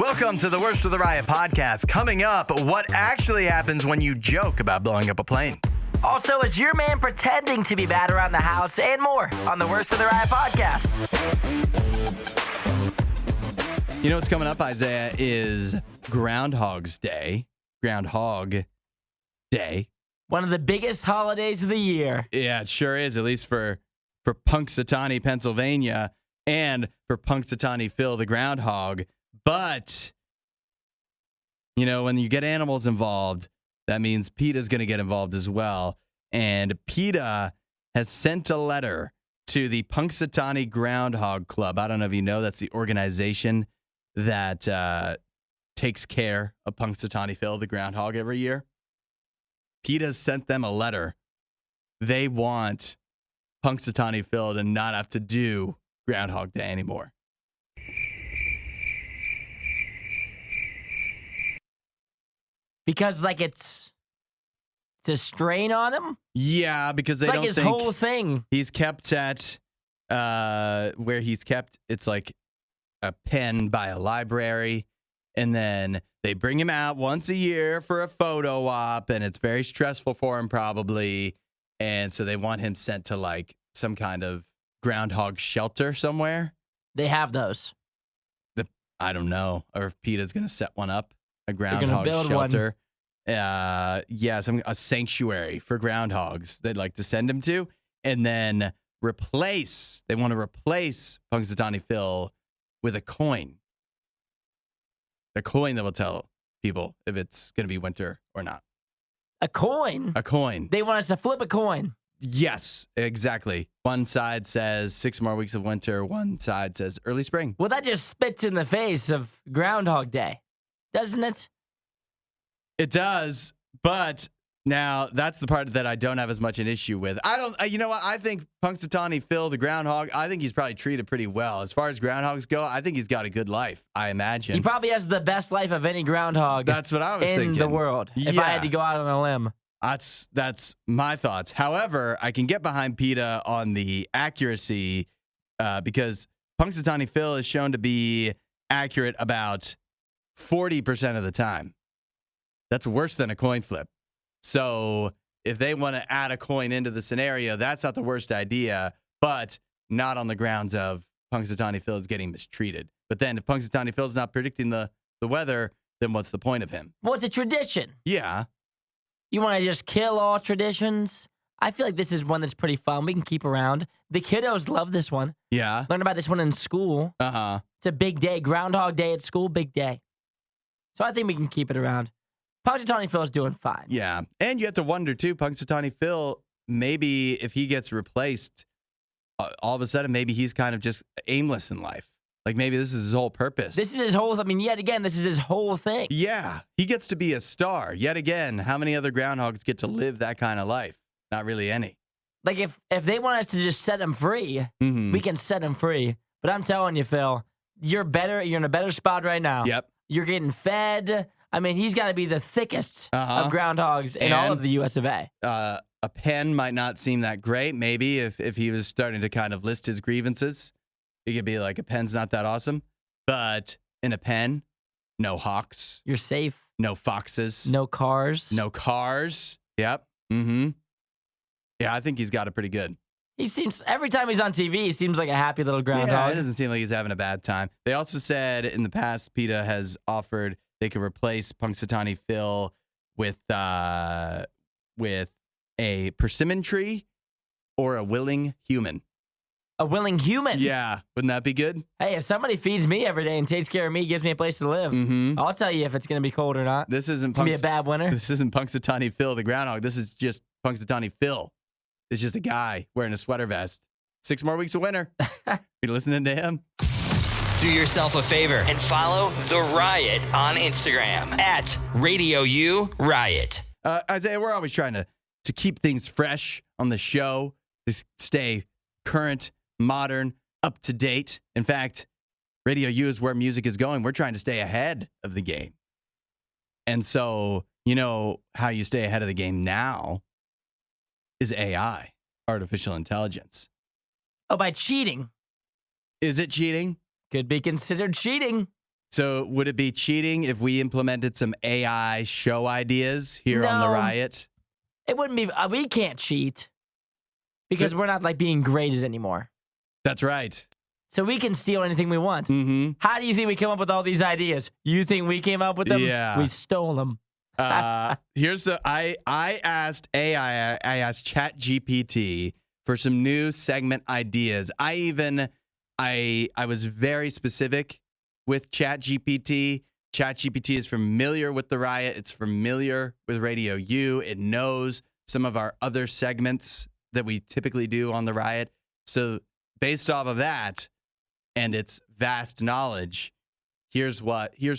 Welcome to the Worst of the Riot podcast. Coming up, what actually happens when you joke about blowing up a plane. Also, is your man pretending to be bad around the house? And more on the Worst of the Riot podcast. You know what's coming up, Isaiah, is Groundhog's Day. Groundhog Day. One of the biggest holidays of the year. Yeah, it sure is, at least for Punxsutawney, Pennsylvania, and for Punxsutawney Phil, the groundhog. But, you know, when you get animals involved, that means PETA's going to get involved as well. And PETA has sent a letter to the Punxsutawney Groundhog Club. I don't know if you know, that's the organization that takes care of Punxsutawney Phil, the groundhog, every year. PETA sent them a letter. They want Punxsutawney Phil to not have to do Groundhog Day anymore. Because, like, it's a strain on him? Yeah, because they it's don't like his think whole thing. He's kept at where he's kept. It's like a pen by a library, and then they bring him out once a year for a photo op, and it's very stressful for him probably, and so they want him sent to like some kind of groundhog shelter somewhere. They have those. I don't know, or if PETA's going to set one up. A groundhog build shelter. A sanctuary for groundhogs they'd like to send him to. And then they want to replace Punxsutawney Phil with a coin. A coin that will tell people if it's going to be winter or not. A coin? A coin. They want us to flip a coin. Yes, exactly. One side says 6 more weeks of winter. One side says early spring. Well, that just spits in the face of Groundhog Day. Doesn't it? It does, but now that's the part that I don't have as much an issue with. You know what? I think Punxsutawney Phil, the groundhog, I think he's probably treated pretty well. As far as groundhogs go, I think he's got a good life, I imagine. He probably has the best life of any groundhog That's what I was thinking. in the world, if I had to go out on a limb. That's my thoughts. However, I can get behind PETA on the accuracy because Punxsutawney Phil is shown to be accurate about 40% of the time. That's worse than a coin flip. So if they want to add a coin into the scenario, that's not the worst idea, but not on the grounds of Punxsutawney Phil is getting mistreated. But then if Punxsutawney Phil's not predicting the weather, then what's the point of him? Well, it's a tradition. Yeah. You want to just kill all traditions? I feel like this is one that's pretty fun. We can keep around. The kiddos love this one. Yeah. Learn about this one in school. Uh-huh. It's a big day. Groundhog Day at school, big day. So I think we can keep it around. Punxsutawney Phil's doing fine. Yeah. And you have to wonder, too, Punxsutawney Phil, maybe if he gets replaced, all of a sudden, maybe he's kind of just aimless in life. Like, maybe this is his whole purpose. This is his whole, yet again, this is his whole thing. Yeah. He gets to be a star. Yet again, how many other groundhogs get to live that kind of life? Not really any. Like, if they want us to just set him free, we can set him free. But I'm telling you, Phil, you're in a better spot right now. Yep. You're getting fed. I mean, he's got to be the thickest of groundhogs in all of the U.S. of A. A pen might not seem that great. Maybe if he was starting to kind of list his grievances, it could be like a pen's not that awesome. But in a pen, no hawks. You're safe. No foxes. No cars. No cars. Yep. Mm-hmm. Yeah, I think he's got it pretty good. He seems, every time he's on TV, he seems like a happy little groundhog. Yeah, it doesn't seem like he's having a bad time. They also said in the past, PETA has offered they could replace Punxsutawney Phil with a persimmon tree or a willing human. A willing human? Yeah. Wouldn't that be good? Hey, if somebody feeds me every day and takes care of me, gives me a place to live, I'll tell you if it's going to be cold or not. This isn't going to be a bad winter. This isn't Punxsutawney Phil, the groundhog. This is just Punxsutawney Phil. It's just a guy wearing a sweater vest. 6 more weeks of winter. You listening to him? Do yourself a favor and follow The Riot on Instagram at RadioU Riot. Isaiah, we're always trying to keep things fresh on the show, to stay current, modern, up to date. In fact, RadioU is where music is going. We're trying to stay ahead of the game. And so, you know how you stay ahead of the game now is AI, artificial intelligence. Oh, by cheating. Is it cheating? Could be considered cheating. So would it be cheating if we implemented some AI show ideas here on the No. Riot? It wouldn't be. We can't cheat because we're not like being graded anymore. That's right. So we can steal anything we want. Mm-hmm. How do you think we come up with all these ideas? You think we came up with them? Yeah. We stole them. Here's the I asked AI, I asked ChatGPT for some new segment ideas. I was very specific with ChatGPT. ChatGPT is familiar with the Riot. It's familiar with RadioU. It knows some of our other segments that we typically do on the Riot. So based off of that and its vast knowledge, here's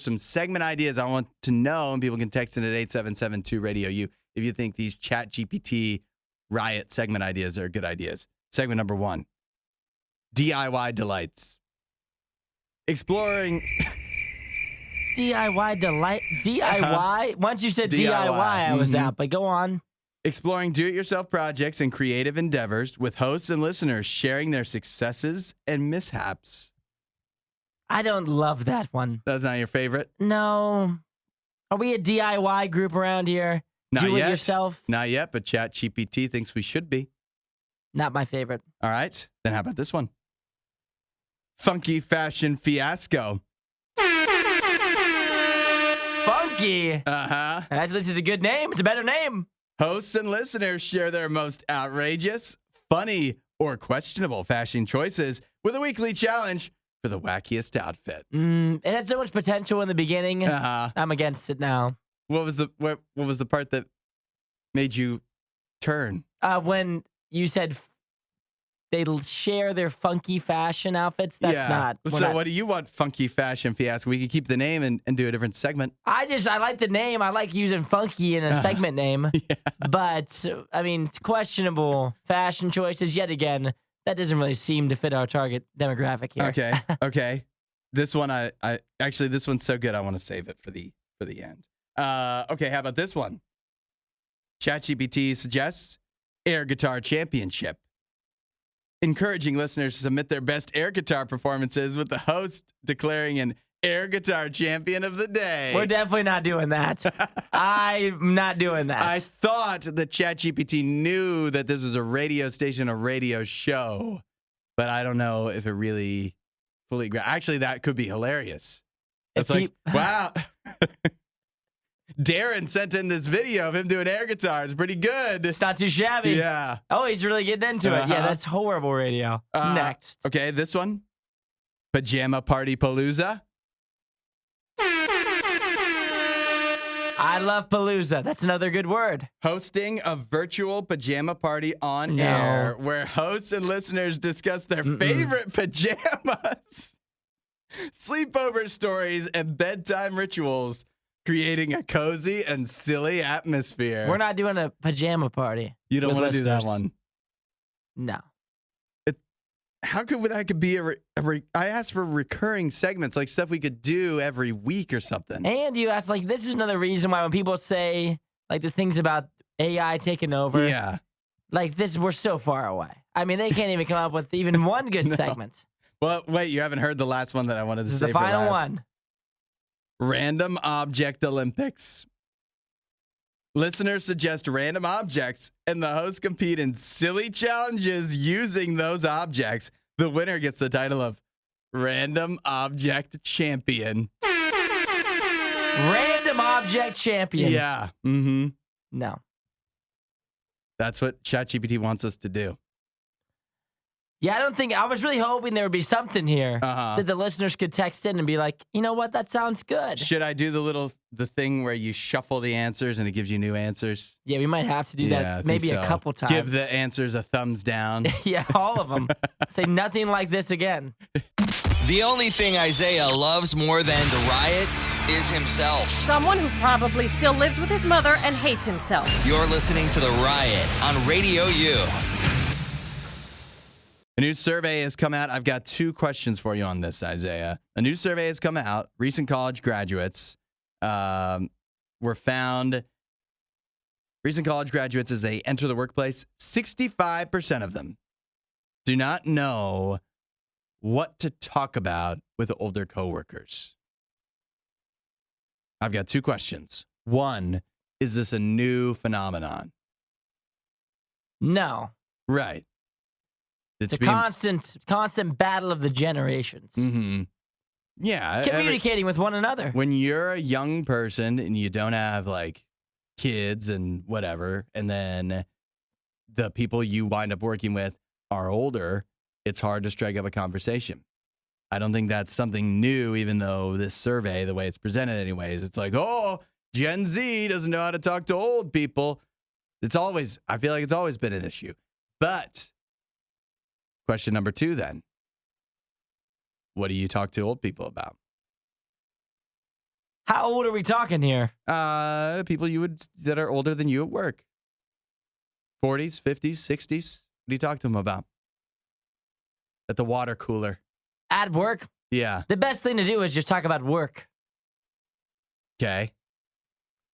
some segment ideas I want to know, and people can text in at 877-2-RADIO-U if you think these ChatGPT Riot segment ideas are good ideas. Segment number 1, DIY delights. Exploring DIY delight. DIY? Once you said DIY, I was out, but go on. Exploring do-it-yourself projects and creative endeavors with hosts and listeners sharing their successes and mishaps. I don't love that one. That's not your favorite? No. Are we a DIY group around here? Not Do yet. it yourself? Not yet, but ChatGPT thinks we should be. Not my favorite. All right. Then how about this one? Funky fashion fiasco. Funky. Uh-huh. This is a good name. It's a better name. Hosts and listeners share their most outrageous, funny, or questionable fashion choices with a weekly challenge for the wackiest outfit. It had so much potential in the beginning. Uh-huh. I'm against it now. What was the part that made you turn? When you said they share their funky fashion outfits, that's not. So what do you want, funky fashion fiasco? We could keep the name and do a different segment. I like the name. I like using funky in a segment name. Yeah. But, I mean, it's questionable fashion choices yet again. That doesn't really seem to fit our target demographic here. Okay. This one, this one's so good, I want to save it for the end. Okay, how about this one? ChatGPT suggests air guitar championship. Encouraging listeners to submit their best air guitar performances with the host declaring an air guitar champion of the day. We're definitely not doing that. I'm not doing that. I thought that ChatGPT knew that this was a radio station, a radio show, but I don't know if it really fully. Actually, that could be hilarious. It's like, wow. Darren sent in this video of him doing air guitar. It's pretty good. It's not too shabby. Yeah. Oh, he's really getting into it. Yeah, that's horrible radio. Next. Okay, this one. Pajama Party Palooza. I love Palooza. That's another good word. Hosting a virtual pajama party on air where hosts and listeners discuss their favorite pajamas, sleepover stories, and bedtime rituals, creating a cozy and silly atmosphere. We're not doing a pajama party. You don't want to do that listeners. one. No. How could that could be I asked for recurring segments, like stuff we could do every week or something. And you asked, this is another reason why when people say, the things about AI taking over, Yeah. we're so far away. I mean, they can't even come up with even one good segment. Well, wait, you haven't heard the last one that I wanted to This is say the for final last. one. Random Object Olympics. Listeners suggest random objects, and the hosts compete in silly challenges using those objects. The winner gets the title of Random Object Champion. Random object champion. Yeah. Mm-hmm. No. That's what ChatGPT wants us to do. Yeah, I was really hoping there would be something here that the listeners could text in and be like, you know what, that sounds good. Should I do the thing where you shuffle the answers and it gives you new ansers? Yeah, we might have to do Yeah, I that think maybe so. a couple times. Give the answers a thumbs down. Yeah, all of them. Say nothing like this again. The only thing Isaiah loves more than the Riot is himself. Someone who probably still lives with his mother and hates himself. You're listening to the Riot on Radio U. A new survey has come out. I've got 2 questions for you on this, Isaiah. A new survey has come out. Recent college graduates were found. Recent college graduates, as they enter the workplace, 65% of them do not know what to talk about with older coworkers. I've got 2 questions. One, is this a new phenomenon? No. Right. It's a constant battle of the generations. Mm-hmm. Yeah. Communicating with one another. When you're a young person and you don't have like kids and whatever, and then the people you wind up working with are older, it's hard to strike up a conversation. I don't think that's something new, even though this survey, the way it's presented anyways, it's like, oh, Gen Z doesn't know how to talk to old people. I feel like it's always been an issue. But question number 2 then. What do you talk to old people about? How old are we talking here? People that are older than you at work. 40s, 50s, 60s. What do you talk to them about? At the water cooler. At work? Yeah. The best thing to do is just talk about work. Okay.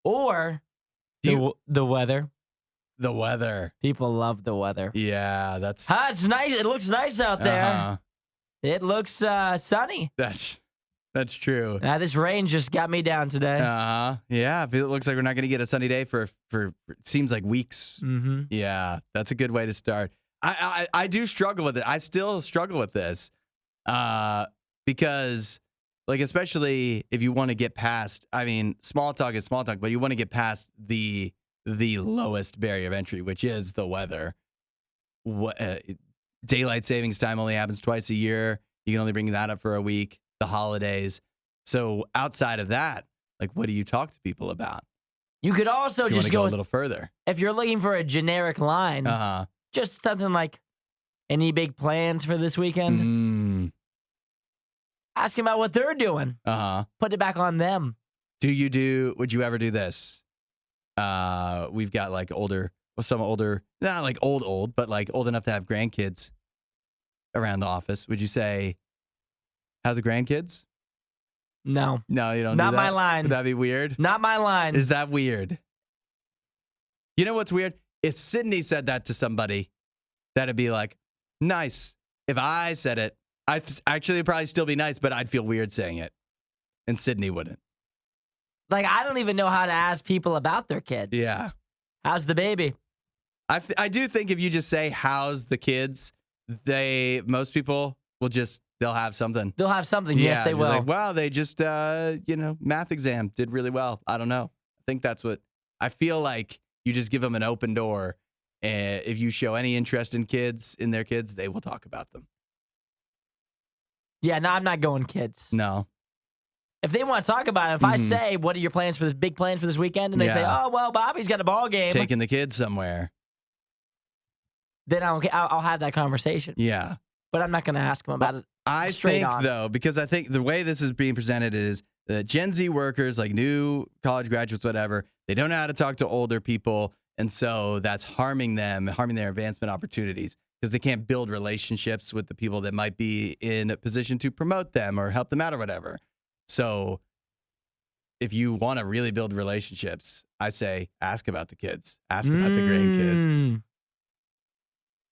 Or the weather. The weather. People love the weather. Yeah, that's... It's nice. It looks nice out there. Uh-huh. It looks sunny. That's true. This rain just got me down today. Yeah, it looks like we're not going to get a sunny day for it seems like weeks. Mm-hmm. Yeah, that's a good way to start. I do struggle with it. I still struggle with this because, like, especially if you want to get past, I mean, small talk is small talk, but you want to get past the lowest barrier of entry, which is the weather. Daylight savings time only happens twice a year. You can only bring that up for a week. The holidays. So outside of that, like, what do you talk to people about? You could also just go a little further. If you're looking for a generic line, just something like, any big plans for this weekend? Ask them about what they're doing. Put it back on them. Would you ever do this? We've got like some older, not like old, but like old enough to have grandkids around the office. Would you say, how's the grandkids? No. No, you don't. Not do that? my line. Would that be weird? Not my line. Is that weird? You know what's weird? If Sydney said that to somebody, that'd be like, nice. If I said it, it'd probably still be nice, but I'd feel weird saying it. And Sydney wouldn't. Like, I don't even know how to ask people about their kids. Yeah. How's the baby? I do think if you just say, how's the kids, most people will they'll have something. They'll have something. Yeah, yes, they will. Like, wow, they just, math exam did really well. I don't know. I think that's what, I feel like you just give them an open door. And if you show any interest in their kids, they will talk about them. Yeah, no, I'm not going kids. No. If they want to talk about it, if I say, what are your plans for big plans for this weekend? And they say, oh, well, Bobby's got a ball game. Taking the kids somewhere. Then I'll have that conversation. Yeah. But I'm not going to ask them about it. I think, though, because I think the way this is being presented is that Gen Z workers, like new college graduates, whatever, they don't know how to talk to older people. And so that's harming their advancement opportunities because they can't build relationships with the people that might be in a position to promote them or help them out or whatever. So if you want to really build relationships, I say ask about the kids. Ask about the grandkids.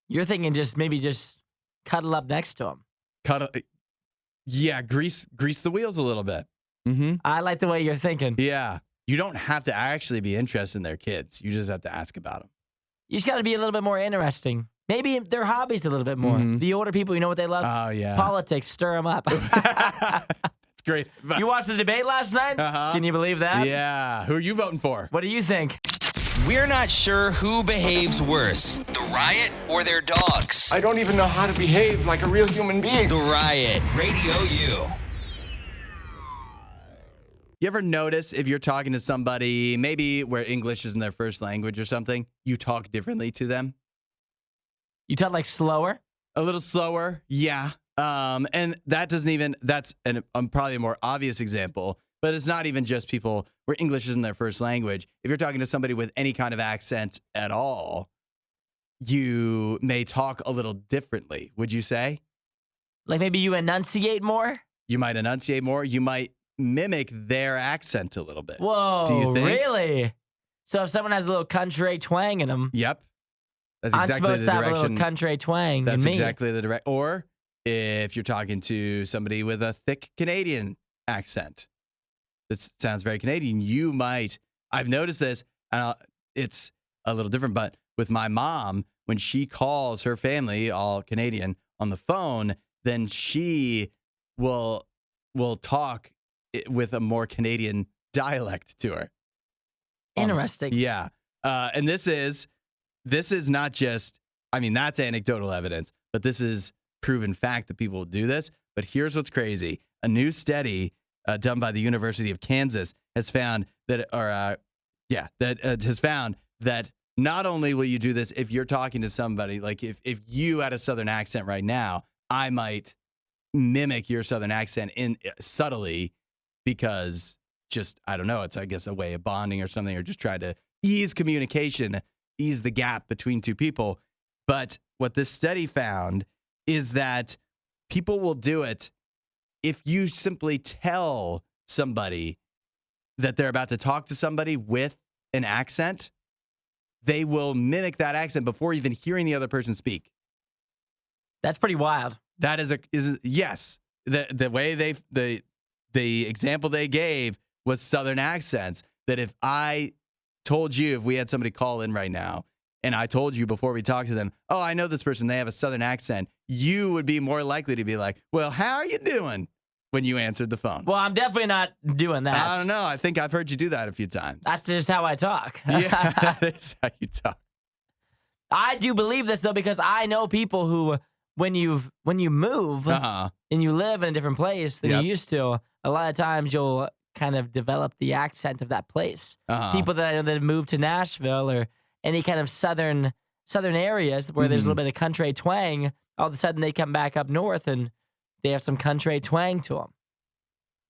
You're thinking maybe just cuddle up next to them. Grease the wheels a little bit. Mm-hmm. I like the way you're thinking. Yeah. You don't have to actually be interested in their kids. You just have to ask about them. You just got to be a little bit more interesting. Maybe their hobbies a little bit more. Mm-hmm. The older people, you know what they love? Oh, yeah. Politics, stir them up. That's great advice. You watched the debate last night? Can you believe that? Yeah. Who are you voting for? What do you think? We're not sure who behaves worse, the Riot or their dogs. I don't even know how to behave like a real human being. The Riot, RadioU. You ever notice if you're talking to somebody, maybe where English isn't their first language or something, you talk differently to them? You talk like slower? A little slower, yeah. And that's probably a more obvious example, but it's not even just people where English isn't their first language. If you're talking to somebody with any kind of accent at all, you may talk a little differently, would you say? Like maybe you enunciate more? You might enunciate more. You might mimic their accent a little bit. Whoa, do you think? Really? So if someone has a little country twang in them. Yep. That's exactly I'm supposed the to have direction. a little country twang That's in me. exactly the direct. Or if you're talking to somebody with a thick Canadian accent, this sounds very Canadian. You might, I've noticed this, and it's a little different, but with my mom, when she calls her family, all Canadian, on the phone, then she will talk with a more Canadian dialect to her. Interesting. Yeah. And this is not just, I mean, that's anecdotal evidence, but this is proven fact that people do this. But here's what's crazy. A new study done by the University of Kansas has found that, has found that not only will you do this if you're talking to somebody, like if you had a Southern accent right now, I might mimic your Southern accent subtly because just, I don't know, it's, I guess, a way of bonding or something, or just try to ease communication, ease the gap between two people. But what this study found is that people will do it if you simply tell somebody that they're about to talk to somebody with an accent. They will mimic that accent before even hearing the other person speak. That's pretty wild. That is yes. The way the example they gave was Southern accents. That if I told you, if we had somebody call in right now, and I told you before we talked to them, oh, I know this person, they have a Southern accent, you would be more likely to be like, well, how are you doing when you answered the phone? Well, I'm definitely not doing that. I don't know. I think I've heard you do that a few times. That's just how I talk. Yeah, that's how you talk. I do believe this, though, because I know people who, when you move and you live in a different place than you used to, a lot of times you'll kind of develop the accent of that place. People that I know that have moved to Nashville or any kind of southern areas where there's a little bit of country twang, all of a sudden they come back up north and they have some country twang to them.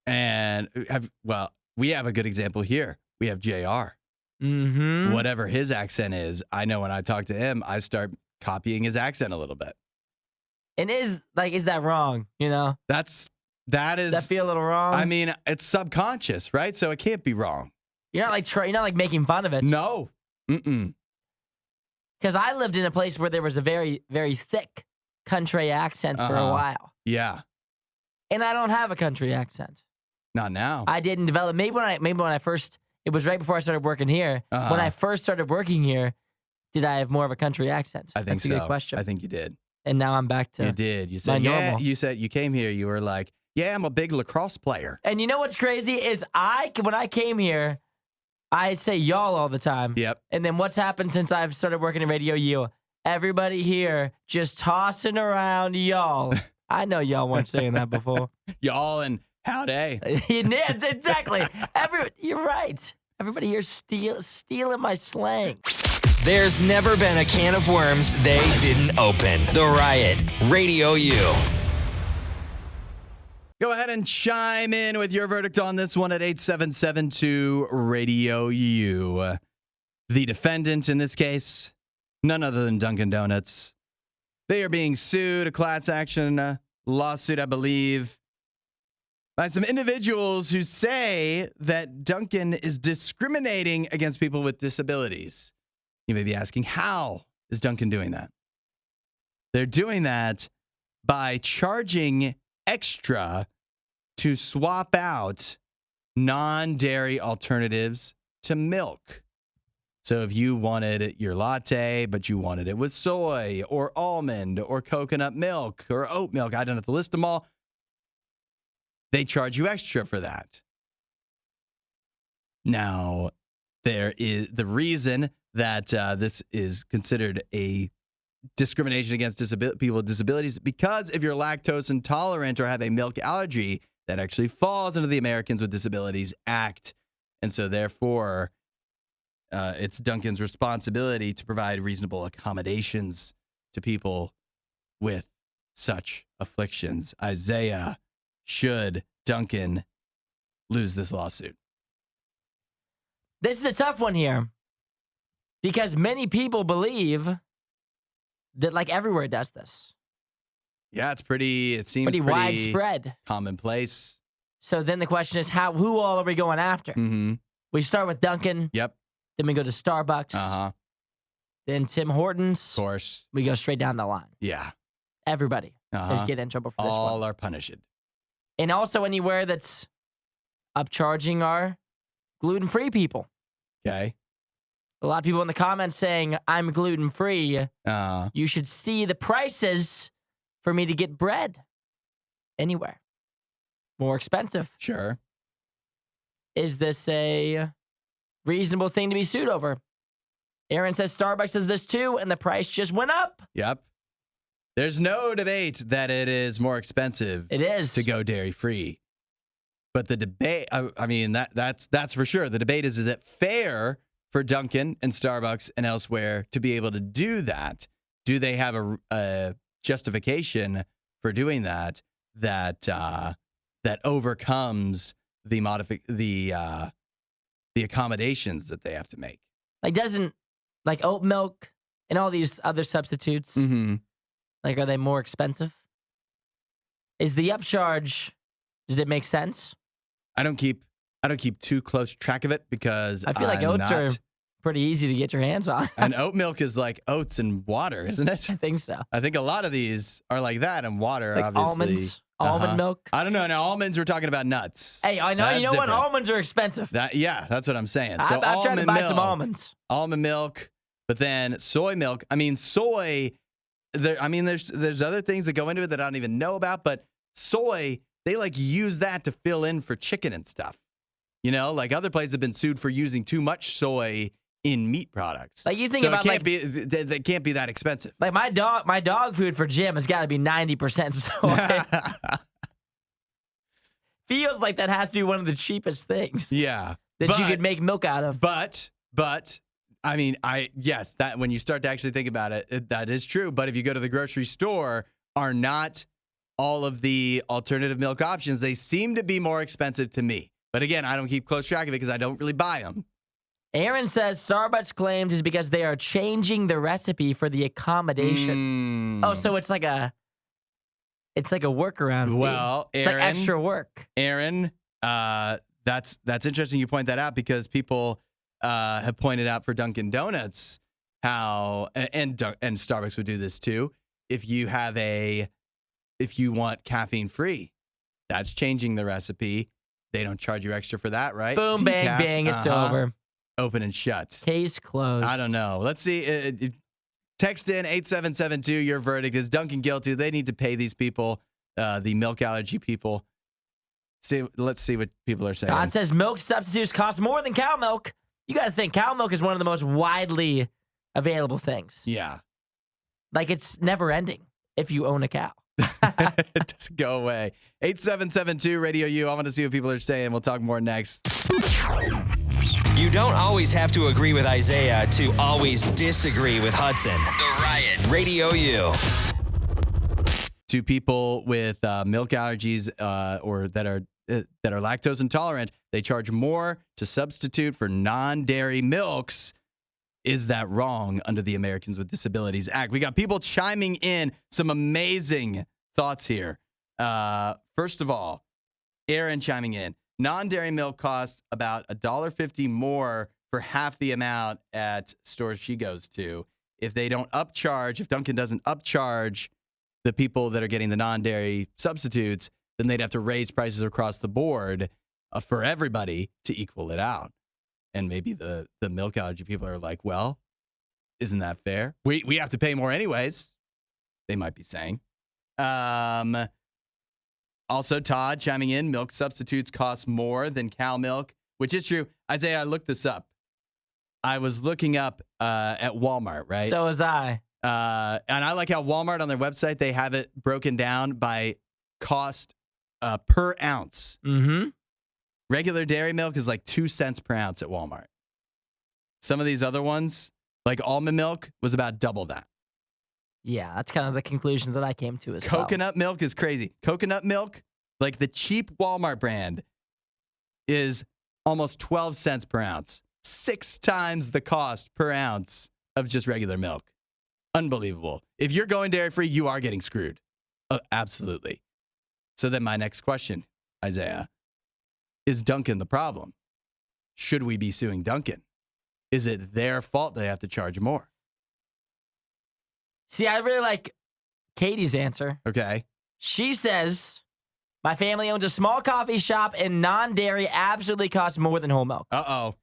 And we have a good example here. We have JR. Mm-hmm. Whatever his accent is, I know when I talk to him, I start copying his accent a little bit. And is that wrong? You know, that is. Does that feel a little wrong? I mean, it's subconscious, right? So it can't be wrong. You're not like making fun of it. No. Mm-mm. Because I lived in a place where there was a very, very thick country accent for a while. Yeah. And I don't have a country accent. Not now. I didn't develop. Maybe when I first, it was right before I started working here. When I first started working here, did I have more of a country accent? I think That's so. a good question. I think you did. And now I'm back to You did. You said, normal. You said you came here. You were like, yeah, I'm a big lacrosse player. And you know what's crazy is when I came here, I say y'all all the time. Yep. And then what's happened since I've started working at RadioU? Everybody here just tossing around y'all. I know y'all weren't saying that before. Y'all and howdy. Yeah, exactly. You're right. Everybody here stealing my slang. There's never been a can of worms they didn't open. The Riot, RadioU. Go ahead and chime in with your verdict on this one at 8772-RadioU. The defendant in this case, none other than Dunkin' Donuts. They are being sued, a class action lawsuit, I believe, by some individuals who say that Dunkin' is discriminating against people with disabilities. You may be asking, how is Dunkin' doing that? They're doing that by charging extra to swap out non-dairy alternatives to milk. So if you wanted your latte, but you wanted it with soy or almond or coconut milk or oat milk, I don't have to list them all, they charge you extra for that. Now, there is the reason that this is considered a discrimination against people with disabilities, because if you're lactose intolerant or have a milk allergy, that actually falls under the Americans with Disabilities Act. And so therefore, it's Dunkin's responsibility to provide reasonable accommodations to people with such afflictions. Isaiah, should Dunkin lose this lawsuit? This is a tough one here because many people believe that like everywhere does this. Yeah, it seems pretty widespread, commonplace. So then the question is, who all are we going after? Mm-hmm. We start with Dunkin'. Yep. Then we go to Starbucks. Uh-huh. Then Tim Hortons. Of course. We go straight down the line. Yeah. Everybody is getting in trouble for this one. All are punished. And also anywhere that's upcharging our gluten-free people. Okay. A lot of people in the comments saying, I'm gluten-free. You should see the prices for me to get bread anywhere. More expensive. Sure. Is this a reasonable thing to be sued over? Aaron says Starbucks does this too, and the price just went up. Yep. There's no debate that it is more expensive. It is. To go dairy-free. But the debate, I mean, that's for sure. The debate is it fair for Dunkin' and Starbucks and elsewhere to be able to do that? Do they have a justification for doing that overcomes the accommodations that they have to make? Like oat milk and all these other substitutes, like, are they more expensive? Is the upcharge, does it make sense? I don't keep too close track of it because I feel like oats are pretty easy to get your hands on. And oat milk is like oats and water, isn't it? I think so. I think a lot of these are like that, and water, like obviously. Almonds, almond milk. I don't know. Now, almonds, we're talking about nuts. Hey, I know. You know what? Almonds are expensive. That's what I'm saying. So I'm trying to buy some almonds. Almond milk, but then soy milk. I mean, soy. There's other things that go into it that I don't even know about, but soy, they like use that to fill in for chicken and stuff. You know, like other places have been sued for using too much soy in meat products. Like you think about, they can't be that expensive. Like my dog food for Jim has got to be 90% soy. Feels like that has to be one of the cheapest things. Yeah, that you could make milk out of. But I mean, yes, that when you start to actually think about it, that is true. But if you go to the grocery store, are not all of the alternative milk options, they seem to be more expensive to me. But again, I don't keep close track of it because I don't really buy them. Aaron says Starbucks claims is because they are changing the recipe for the accommodation. Oh, so it's like a workaround. Well, it's Aaron, like extra work. Aaron, that's interesting you point that out because people have pointed out for Dunkin' Donuts how and Starbucks would do this too. If you want caffeine free, that's changing the recipe. They don't charge you extra for that, right? Boom, Decaf, bang, bang, it's over. Open and shut. Case closed. I don't know. Let's see. Text in 8772 your verdict. Is Dunkin' guilty? They need to pay these people, the milk allergy people. Let's see what people are saying. God says milk substitutes cost more than cow milk. You got to think cow milk is one of the most widely available things. Yeah. Like it's never ending if you own a cow. It doesn't go away. 8772 RadioU. I want to see what people are saying. We'll talk more next. You don't always have to agree with Isaiah to always disagree with Hudson. The Riot. RadioU. To people with milk allergies or that are lactose intolerant, they charge more to substitute for non-dairy milks. Is that wrong under the Americans with Disabilities Act? We got people chiming in some amazing thoughts here. First of all, Aaron chiming in. Non-dairy milk costs about $1.50 more for half the amount at stores she goes to. If Dunkin' doesn't upcharge the people that are getting the non-dairy substitutes, then they'd have to raise prices across the board for everybody to equal it out. And maybe the milk allergy people are like, well, isn't that fair? We have to pay more anyways, they might be saying. Also, Todd chiming in, milk substitutes cost more than cow milk, which is true. Isaiah, I looked this up. I was looking up at Walmart, right? So was I. And I like how Walmart on their website, they have it broken down by cost per ounce. Mm-hmm. Regular dairy milk is like 2 cents per ounce at Walmart. Some of these other ones, like almond milk, was about double that. Yeah, that's kind of the conclusion that I came to as well. Coconut milk is crazy. Coconut milk, like the cheap Walmart brand, is almost 12 cents per ounce. 6 times the cost per ounce of just regular milk. Unbelievable. If you're going dairy-free, you are getting screwed. Absolutely. So then my next question, Isaiah, is Dunkin' the problem? Should we be suing Dunkin'? Is it their fault they have to charge more? See, I really like Katie's answer. Okay. She says My family owns a small coffee shop, and non-dairy absolutely costs more than whole milk. Uh-oh.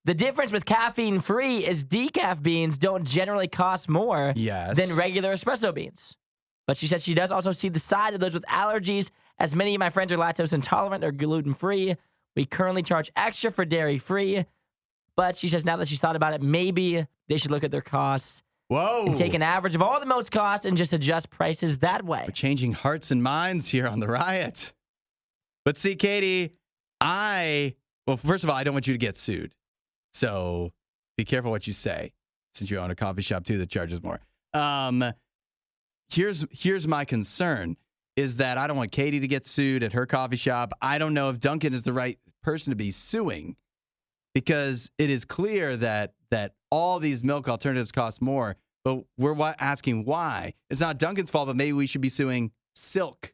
The difference with caffeine-free is decaf beans don't generally cost more than regular espresso beans. But she said she does also see the side of those with allergies, as many of my friends are lactose intolerant or gluten-free. We currently charge extra for dairy-free. But she says now that she's thought about it, maybe they should look at their costs. Whoa. And take an average of all the milk's costs and just adjust prices that way. We're changing hearts and minds here on The Riot. But see, Katie, well, first of all, I don't want you to get sued. So be careful what you say, since you own a coffee shop, too, that charges more. Here's my concern, is that I don't want Katie to get sued at her coffee shop. I don't know if Duncan is the right person to be suing, because it is clear that all these milk alternatives cost more, but we're asking why. It's not Duncan's fault, but maybe we should be suing Silk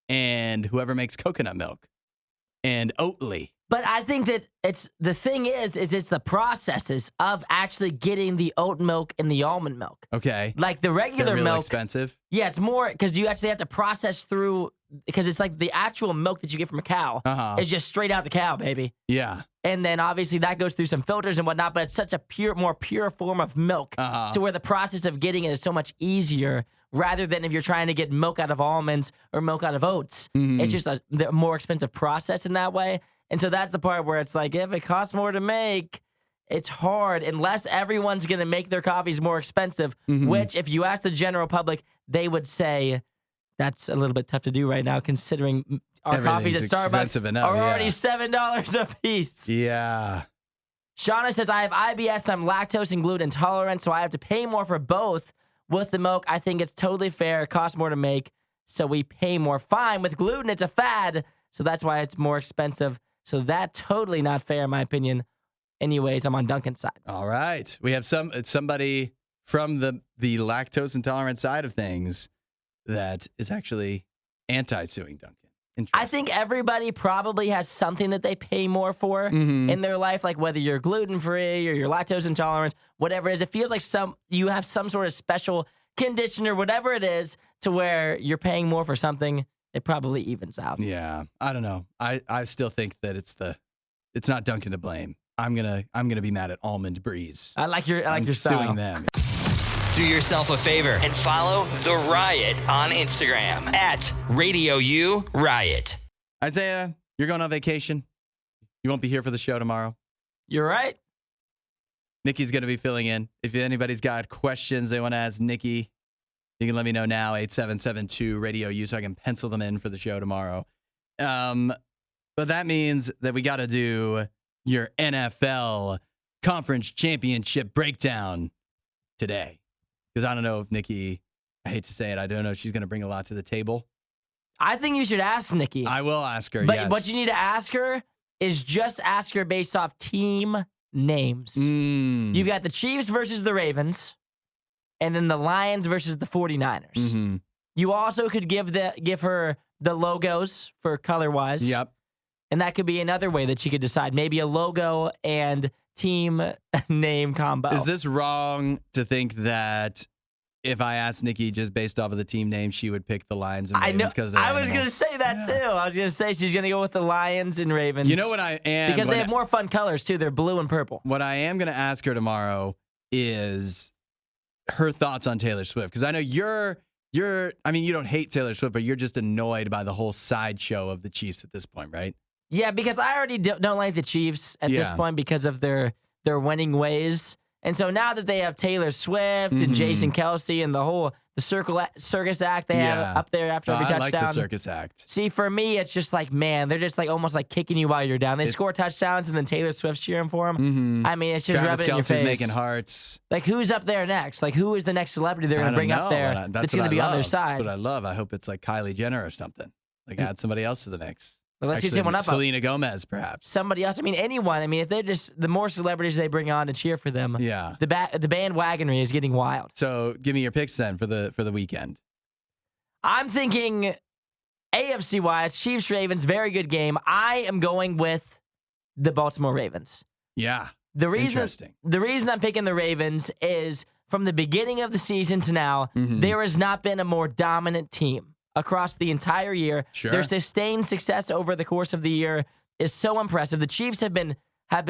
and whoever makes coconut milk and Oatly. But I think that it's the processes of actually getting the oat milk and the almond milk. Okay. Like the regular They're really milk. expensive. Yeah, it's more because you actually have to process through, because it's like the actual milk that you get from a cow is just straight out the cow, baby. Yeah. And then obviously that goes through some filters and whatnot, but it's such a more pure form of milk to where the process of getting it is so much easier, rather than if you're trying to get milk out of almonds or milk out of oats. It's just a more expensive process in that way. And so that's the part where it's like, if it costs more to make, it's hard unless everyone's going to make their coffees more expensive, which if you ask the general public, they would say that's a little bit tough to do right now, considering our coffees at Starbucks are already $7 a piece. Yeah. Shauna says, I have IBS, I'm lactose and gluten intolerant, so I have to pay more for both. With the milk, I think it's totally fair. It costs more to make, so we pay more. Fine. With gluten, it's a fad, so that's why it's more expensive. So that's totally not fair, in my opinion. Anyways, I'm on Duncan's side. All right. We have somebody from the lactose intolerant side of things that is actually anti-suing Duncan. I think everybody probably has something that they pay more for in their life, like whether you're gluten-free or you're lactose intolerant, whatever it is. It feels like you have some sort of special condition or whatever it is to where you're paying more for something. It probably evens out. Yeah, I don't know. I still think that it's not Duncan to blame. I'm gonna be mad at Almond Breeze. I like your I'm style. suing them. Do yourself a favor and follow The Riot on Instagram at RadioU Riot. Isaiah, you're going on vacation. You won't be here for the show tomorrow. You're right. Nikki's going to be filling in. If anybody's got questions they want to ask Nikki, you can let me know now, 8772-RadioU, so I can pencil them in for the show tomorrow. But that means that we got to do your NFL Conference Championship breakdown today. Because I don't know if Nikki, I hate to say it, I don't know if she's going to bring a lot to the table. I think you should ask Nikki. I will ask her, but yes. What you need to ask her is just ask her based off team names. You've got the Chiefs versus the Ravens, and then the Lions versus the 49ers. You also could give her the logos for color-wise. Yep. And that could be another way that she could decide. Maybe a logo and team name combo. Is this wrong to think that if I asked Nikki just based off of the team name, she would pick the Lions and Ravens? I was going to say that too. I was going to say she's going to go with the Lions and Ravens. You know what I am? Because they have more fun colors too. They're blue and purple. What I am going to ask her tomorrow is her thoughts on Taylor Swift. Because I know you don't hate Taylor Swift, but you're just annoyed by the whole sideshow of the Chiefs at this point, right? Yeah, because I already don't like the Chiefs at this point because of their winning ways. And so now that they have Taylor Swift and Jason Kelce and the circus act they have up there after every touchdown. I like the circus act. See, for me, it's just like, man, they're just like almost like kicking you while you're down. They score touchdowns and then Taylor Swift's cheering for them. I mean, it's just Travis rubbing it in your Kelce's face. making hearts. Like, who's up there next? Like, who is the next celebrity they're going to bring up there that's going to be on their side? That's what I love. I hope it's like Kylie Jenner or something. Like, add somebody else to the mix. Well, let's see someone up. Selena Gomez, perhaps. Somebody else. I mean, anyone. I mean, if they're just the more celebrities they bring on to cheer for them, the bandwagonry is getting wild. So, give me your picks then for the weekend. I'm thinking AFC wise, Chiefs Ravens, very good game. I am going with the Baltimore Ravens. Yeah. Interesting. The reason I'm picking the Ravens is from the beginning of the season to now, there has not been a more dominant team across the entire year. Sure. Their sustained success over the course of the year is so impressive. The Chiefs have been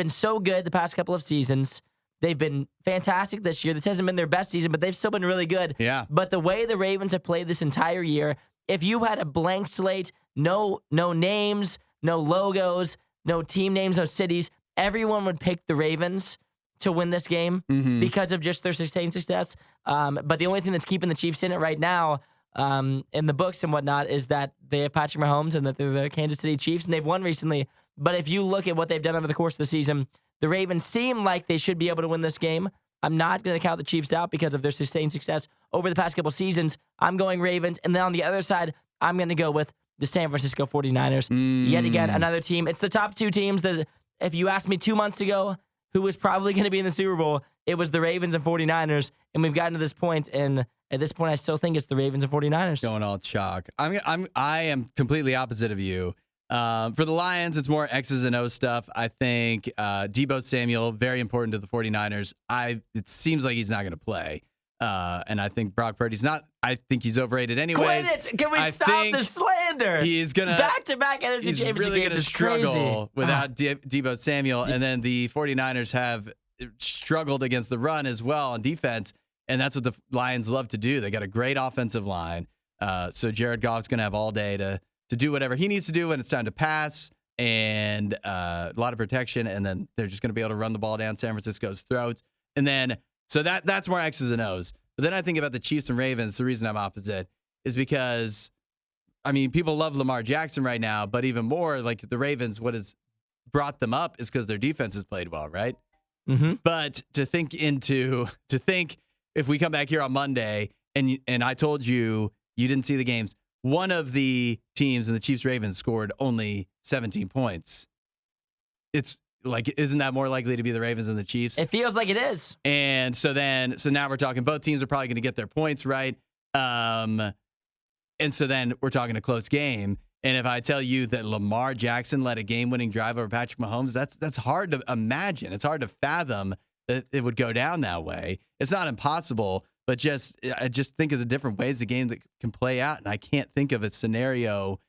so good the past couple of seasons. They've been fantastic this year. This hasn't been their best season, but they've still been really good. Yeah. But the way the Ravens have played this entire year, if you had a blank slate, no names, no logos, no team names, no cities, everyone would pick the Ravens to win this game because of just their sustained success. But the only thing that's keeping the Chiefs in it right now, in the books and whatnot, is that they have Patrick Mahomes and that they're the Kansas City Chiefs, and they've won recently. But if you look at what they've done over the course of the season, the Ravens seem like they should be able to win this game. I'm not going to count the Chiefs out because of their sustained success over the past couple seasons. I'm going Ravens. And then on the other side, I'm going to go with the San Francisco 49ers. Yet again, another team. It's the top two teams that, if you asked me 2 months ago who was probably going to be in the Super Bowl, it was the Ravens and 49ers. And we've gotten to this point, and at this point, I still think it's the Ravens and 49ers. Going all chalk. I am completely opposite of you. For the Lions, it's more X's and O's stuff. I think Deebo Samuel, very important to the 49ers. It seems like he's not going to play. And I think Brock Purdy's not. I think he's overrated anyways. Quit it! Can we stop the slander? He's going to... Back-to-back NFC Championship really games going to is struggle crazy. without Deebo Samuel. And then the 49ers have struggled against the run as well on defense. And that's what the Lions love to do. They got a great offensive line. So Jared Goff's going to have all day to do whatever he needs to do when it's time to pass, and a lot of protection, and then they're just going to be able to run the ball down San Francisco's throats. And then, so that's more X's and O's. But then I think about the Chiefs and Ravens. The reason I'm opposite is because, I mean, people love Lamar Jackson right now, but even more, like the Ravens, what has brought them up is because their defense has played well, right? Mm-hmm. But to think if we come back here on Monday and I told you didn't see the games, one of the teams in the Chiefs-Ravens scored only 17 points. It's like, isn't that more likely to be the Ravens than the Chiefs? It feels like it is. And so now we're talking both teams are probably going to get their points right. And so then we're talking a close game. And if I tell you that Lamar Jackson led a game-winning drive over Patrick Mahomes, that's hard to imagine. It's hard to fathom that it would go down that way. It's not impossible. But I just think of the different ways the game that can play out, and I can't think of a scenario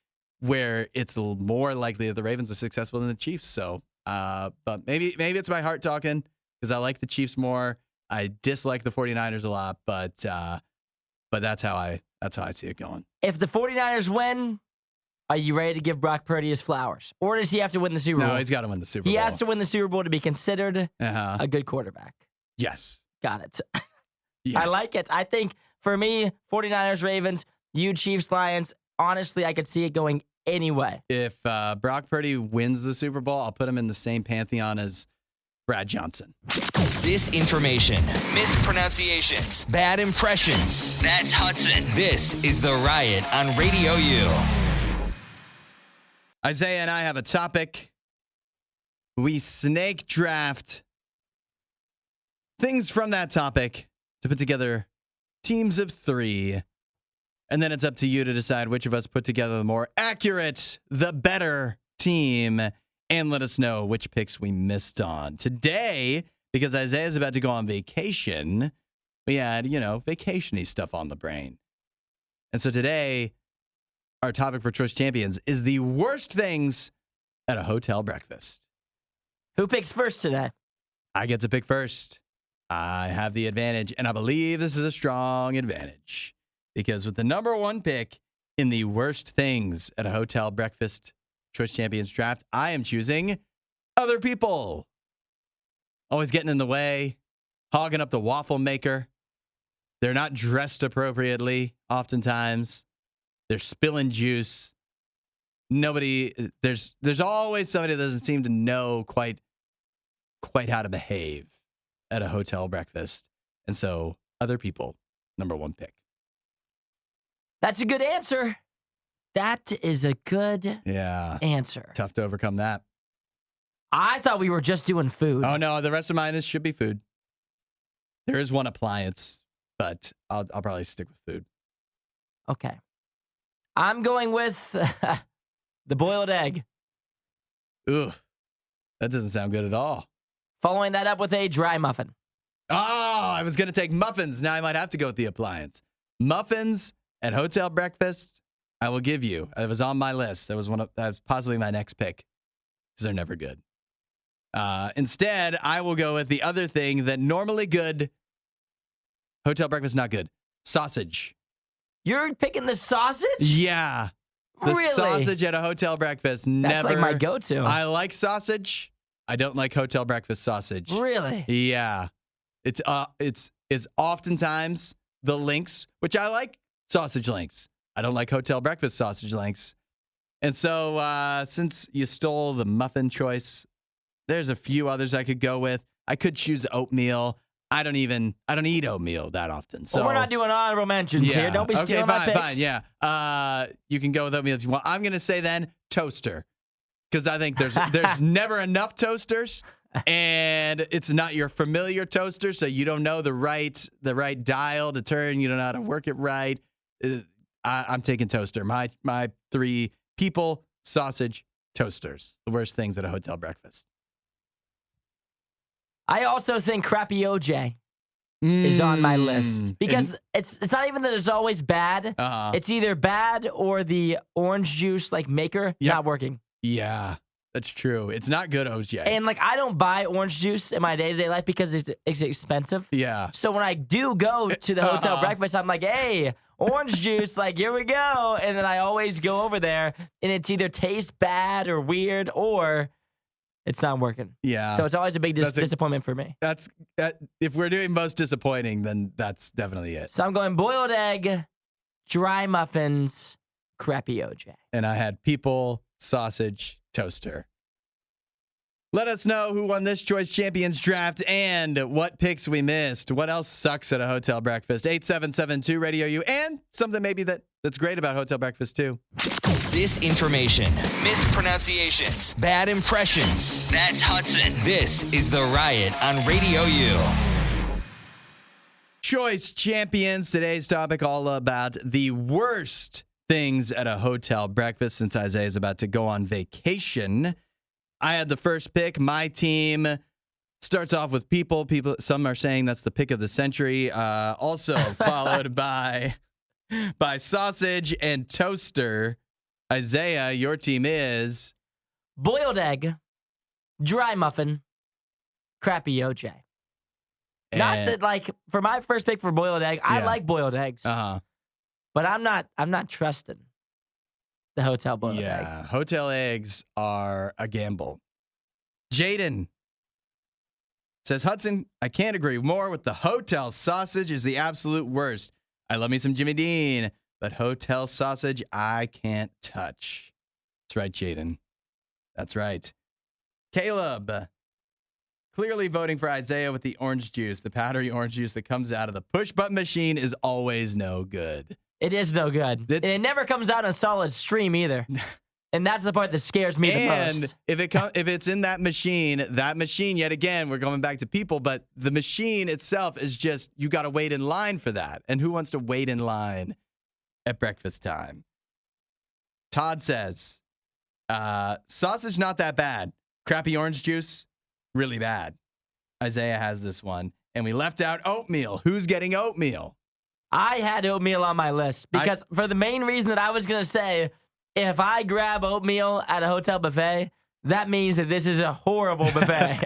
where it's more likely that the Ravens are successful than the Chiefs. So, but maybe it's my heart talking because I like the Chiefs more. I dislike the 49ers a lot, but that's how I see it going. If the 49ers win, are you ready to give Brock Purdy his flowers, or does he have to win the Super Bowl? No, he's got to win the Super Bowl. He has to win the Super Bowl to be considered a good quarterback. Yes, got it. Yeah. I like it. I think, for me, 49ers, Ravens, you Chiefs, Lions, honestly, I could see it going anyway. If Brock Purdy wins the Super Bowl, I'll put him in the same pantheon as Brad Johnson. Disinformation, mispronunciations, bad impressions. That's Hudson. This is The Riot on Radio U. Isaiah and I have a topic. We snake draft things from that topic to put together teams of 3. And then it's up to you to decide which of us put together the more accurate, the better team, and let us know which picks we missed on. Today, because Isaiah's about to go on vacation, we had, vacation-y stuff on the brain. And so today, our topic for Choice Champions is the worst things at a hotel breakfast. Who picks first today? I get to pick first. I have the advantage, and I believe this is a strong advantage because with the number 1 pick in the worst things at a hotel breakfast Choice Champions draft, I am choosing other people. Always getting in the way, hogging up the waffle maker. They're not dressed appropriately oftentimes. They're spilling juice. There's always somebody that doesn't seem to know quite how to behave at a hotel breakfast. And so other people, number 1 pick. That's a good answer. That is a good answer. Tough to overcome that. I thought we were just doing food. Oh, no. The rest of mine should be food. There is one appliance, but I'll probably stick with food. Okay. I'm going with the boiled egg. Ugh. That doesn't sound good at all. Following that up with a dry muffin. Oh, I was going to take muffins. Now I might have to go with the appliance. Muffins at hotel breakfast. I will give you. It was on my list. That was possibly my next pick because they're never good. Instead, I will go with the other thing that normally good. Hotel breakfast, not good. Sausage. You're picking the sausage? Yeah. The Really? sausage at a hotel breakfast. That's never. like my go-to. I like sausage. I don't like hotel breakfast sausage. Really? Yeah. It's oftentimes the links, which I like sausage links. I don't like hotel breakfast sausage links. And so since you stole the muffin choice, there's a few others I could go with. I could choose oatmeal. I don't eat oatmeal that often. So well, we're not doing honorable mentions here. Don't be stealing my picks. Fine, yeah. You can go with oatmeal if you want. I'm going to say then toaster. Because I think there's never enough toasters, and it's not your familiar toaster, so you don't know the right dial to turn. You don't know how to work it right. I'm taking toaster. My 3 people, sausage, toasters. The worst things at a hotel breakfast. I also think crappy OJ is on my list because it's not even that it's always bad. It's either bad or the orange juice maker not working. Yeah, that's true. It's not good OJ. And I don't buy orange juice in my day-to-day life because it's expensive. Yeah. So when I do go to the hotel breakfast, I'm like, hey, orange juice, here we go. And then I always go over there and it's either tastes bad or weird or it's not working. Yeah. So it's always a big disappointment for me. That if we're doing most disappointing, then that's definitely it. So I'm going boiled egg, dry muffins, crappy OJ. And I had people, sausage, toaster. Let us know who won this Choice Champions draft and what picks we missed. What else sucks at a hotel breakfast? 8772 RadioU, and something maybe that's great about hotel breakfast too. Disinformation, mispronunciations, bad impressions. That's Hudson. This is The Riot on Radio U. Choice Champions. Today's topic all about the worst things at a hotel breakfast since Isaiah's about to go on vacation. I had the first pick. My team starts off with people. Some are saying that's the pick of the century. Also followed by sausage and toaster. Isaiah, your team is boiled egg, dry muffin, crappy OJ. Not that for my first pick for boiled egg, I like boiled eggs. But I'm not trusting the hotel boiled egg. Yeah, hotel eggs are a gamble. Jaden says, Hudson, I can't agree more with the hotel sausage is the absolute worst. I love me some Jimmy Dean, but hotel sausage I can't touch. That's right, Jaden. That's right. Caleb, clearly voting for Isaiah with the orange juice. The powdery orange juice that comes out of the push-button machine is always no good. It is no good. It never comes out in a solid stream either. And that's the part that scares me the most. And if it's in that machine, yet again, we're going back to people, but the machine itself is just, you got to wait in line for that. And who wants to wait in line at breakfast time? Todd says, sausage not that bad. Crappy orange juice, really bad. Isaiah has this one. And we left out oatmeal. Who's getting oatmeal? I had oatmeal on my list because for the main reason that I was going to say, if I grab oatmeal at a hotel buffet, that means that this is a horrible buffet.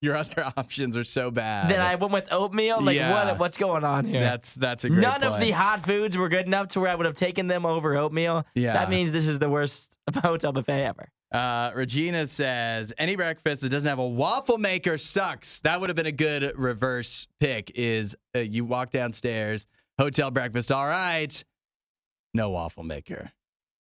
Your other options are so bad. Then I went with oatmeal. What's going on here? That's a great None point. of the hot foods were good enough to where I would have taken them over oatmeal. Yeah. That means this is the worst hotel buffet ever. Regina says, any breakfast that doesn't have a waffle maker sucks. That would have been a good reverse pick is you walk downstairs, hotel breakfast, all right, no waffle maker.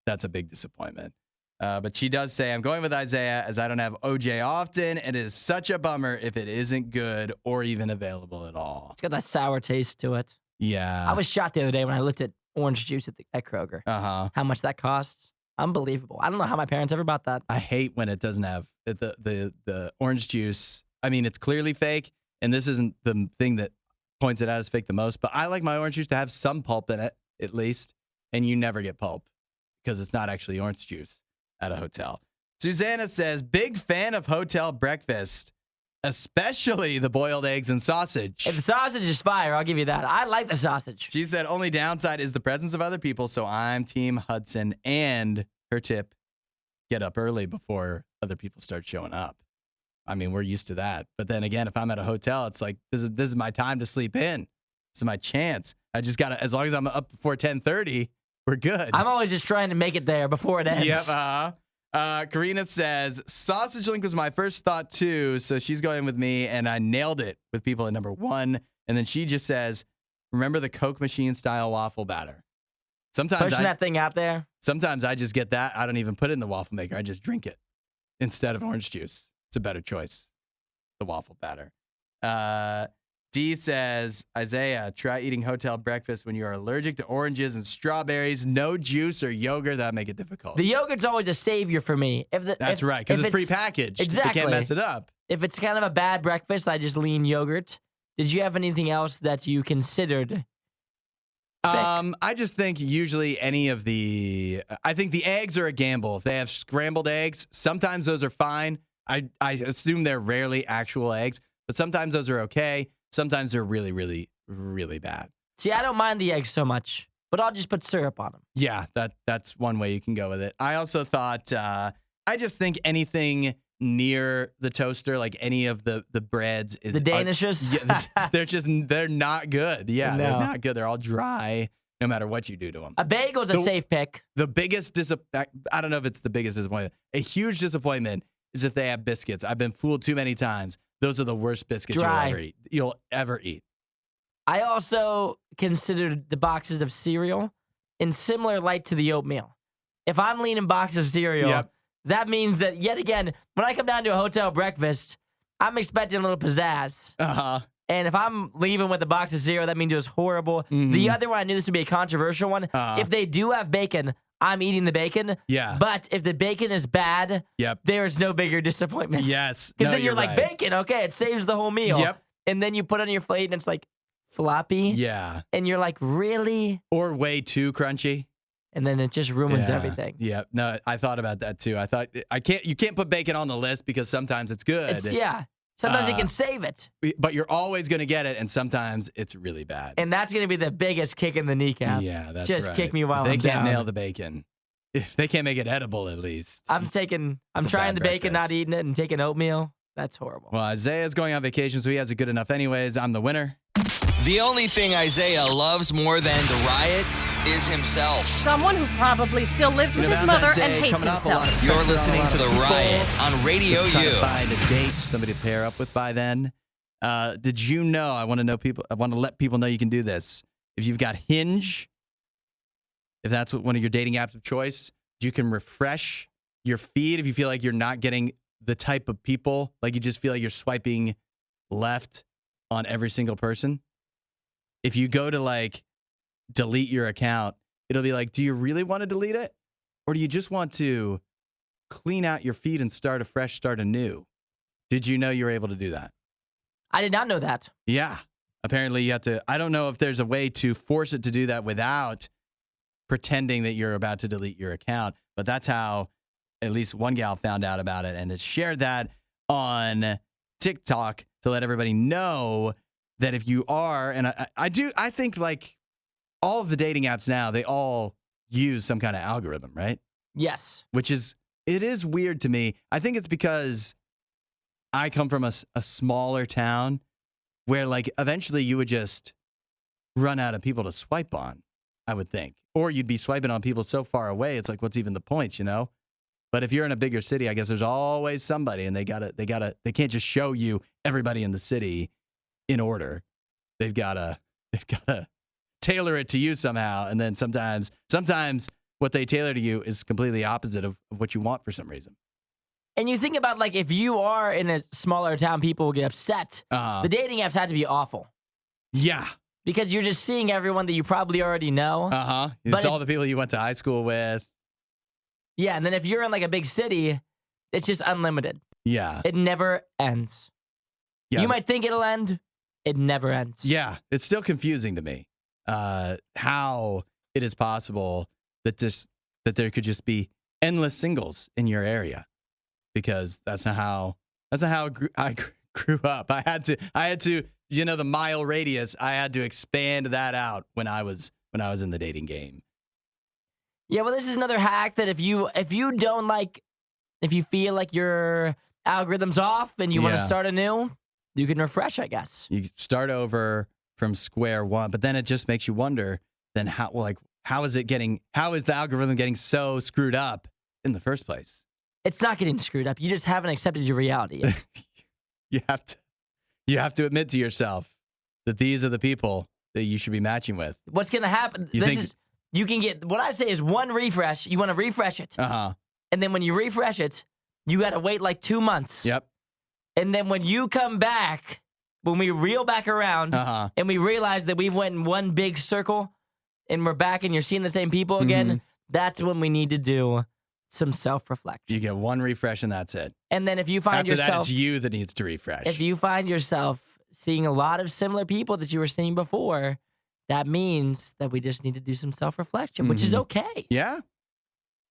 That's a big disappointment. But she does say, I'm going with Isaiah as I don't have OJ often. And it is such a bummer if it isn't good or even available at all. It's got that sour taste to it. Yeah. I was shocked the other day when I looked at orange juice at Kroger. How much that costs. Unbelievable. I don't know how my parents ever bought that. I hate when it doesn't have the orange juice. I mean, it's clearly fake. And this isn't the thing that points it out as fake the most. But I like my orange juice to have some pulp in it, at least. And you never get pulp because it's not actually orange juice at a hotel. Susanna says, big fan of hotel breakfast. especially the boiled eggs and sausage. If the sausage is fire, I'll give you that. I like the sausage. She said only downside is the presence of other people, so I'm Team Hudson. And her tip, get up early before other people start showing up. I mean, we're used to that. But then again, if I'm at a hotel, it's like, this is my time to sleep in. This is my chance. I just got to, as long as I'm up before 10:30, we're good. I'm always just trying to make it there before it ends. Yep. Karina says, sausage link was my first thought too, so she's going with me, and I nailed it with people at number 1. And then she just says, remember the Coke machine style waffle batter. Sometimes Pushing that thing out there. Sometimes I just get that. I don't even put it in the waffle maker. I just drink it instead of orange juice. It's a better choice, the waffle batter. D says, Isaiah, try eating hotel breakfast when you are allergic to oranges and strawberries. No juice or yogurt. That make it difficult. The yogurt's always a savior for me. That's right, because it's prepacked. Exactly. You can't mess it up. If it's kind of a bad breakfast, I just lean yogurt. Did you have anything else that you considered? I just think usually I think the eggs are a gamble. If they have scrambled eggs, sometimes those are fine. I assume they're rarely actual eggs, but sometimes those are okay. Sometimes they're really, really, really bad. See, I don't mind the eggs so much, but I'll just put syrup on them. Yeah, that's one way you can go with it. I also thought, I just think anything near the toaster, like any of the breads is the Danishes. They're not good. Yeah, No. they're not good. They're all dry, no matter what you do to them. A bagel's a safe pick. The biggest I don't know if it's the biggest disappointment. A huge disappointment is if they have biscuits. I've been fooled too many times. Those are the worst biscuits you'll ever eat. I also considered the boxes of cereal in similar light to the oatmeal. If I'm leaning boxes of cereal, that means that, yet again, when I come down to a hotel breakfast, I'm expecting a little pizzazz. Uh-huh. And if I'm leaving with a box of cereal, that means it was horrible. Mm-hmm. The other one, I knew this would be a controversial one. If they do have bacon, I'm eating the bacon. Yeah. But if the bacon is bad, there's no bigger disappointment. Yes. Because then you're like, right. bacon, okay, it saves the whole meal. Yep. And then you put it on your plate and it's like floppy. Yeah. And you're like, really? Or way too crunchy. And then it just ruins everything. Yeah. No, I thought about that too. I thought you can't put bacon on the list because sometimes it's good. Sometimes you can save it. But you're always going to get it, and sometimes it's really bad. And that's going to be the biggest kick in the kneecap. Yeah, that's just right. Kick me while they I'm can't down. nail the bacon. If they can't make it edible, at least. I'm trying the bacon, not eating it, and taking oatmeal. That's horrible. Well, Isaiah's going on vacation, so he has it good enough anyways. I'm the winner. The only thing Isaiah loves more than the riot is himself. Someone who probably still lives with his mother and hates himself. You're listening to The Riot on Radio U. Trying to find a date, somebody to pair up with by then. Did you know? I want to let people know you can do this. If you've got Hinge, if that's one of your dating apps of choice, you can refresh your feed if you feel like you're not getting the type of people, like you just feel like you're swiping left on every single person. If you go to delete your account, it'll be like, do you really want to delete it? Or do you just want to clean out your feed and start afresh, start anew? Did you know you were able to do that? I did not know that. Yeah. Apparently you have to, I don't know if there's a way to force it to do that without pretending that you're about to delete your account, but that's how at least one gal found out about it and has shared that on TikTok to let everybody know that if you are, and I think all of the dating apps now, they all use some kind of algorithm, right? Yes. It is weird to me. I think it's because I come from a smaller town where eventually you would just run out of people to swipe on, I would think. Or you'd be swiping on people so far away, it's like, what's even the point, you know? But if you're in a bigger city, I guess there's always somebody, and they can't just show you everybody in the city in order. They've gotta tailor it to you somehow. And then sometimes what they tailor to you is completely opposite of what you want for some reason. And you think about if you are in a smaller town, people will get upset. The dating apps have to be awful. Yeah. Because you're just seeing everyone that you probably already know. It's all the people you went to high school with. Yeah, and then if you're in a big city, it's just unlimited. Yeah. It never ends. Yeah. You might think it'll end. It never ends. Yeah. It's still confusing to me how it is possible that there could just be endless singles in your area, because that's not how I screw up. I had to, the mile radius, I had to expand that out when I was in the dating game. Yeah, well, this is another hack that if you feel like your algorithm's off and you want to start anew, you can refresh, I guess. You start over from square one, but then it just makes you wonder, then how is the algorithm getting so screwed up in the first place? It's not getting screwed up. You just haven't accepted your reality yet. You have to admit to yourself that these are the people that you should be matching with. What's going to happen? You can get, what I say is one refresh. You want to refresh it. Uh-huh. And then when you refresh it, you got to wait like 2 months. Yep. And then when you come back, when we reel back around and we realize that we went in one big circle and we're back and you're seeing the same people again, that's when we need to do some self-reflection. You get one refresh and that's it. And then if you find After that, it's you that needs to refresh. If you find yourself seeing a lot of similar people that you were seeing before, that means that we just need to do some self-reflection, which is okay. Yeah,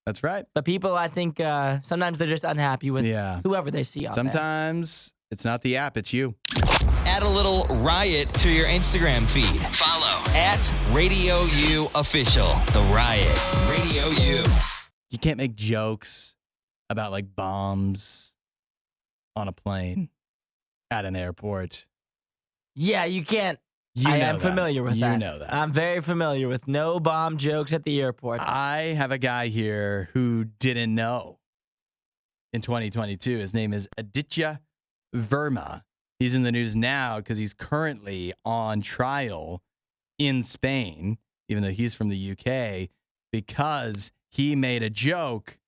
that's right. But people, I think, sometimes they're just unhappy with whoever they see out there. Sometimes it's not the app, it's you. Add a little riot to your Instagram feed. Follow @RadioU Official. The Riot. Radio U. You can't make jokes about like bombs on a plane at an airport. Yeah, you can't. I am familiar with that. You know that. I'm very familiar with no bomb jokes at the airport. I have a guy here who didn't know in 2022. His name is Aditya Verma. He's in the news now because he's currently on trial in Spain, even though he's from the UK, because he made a joke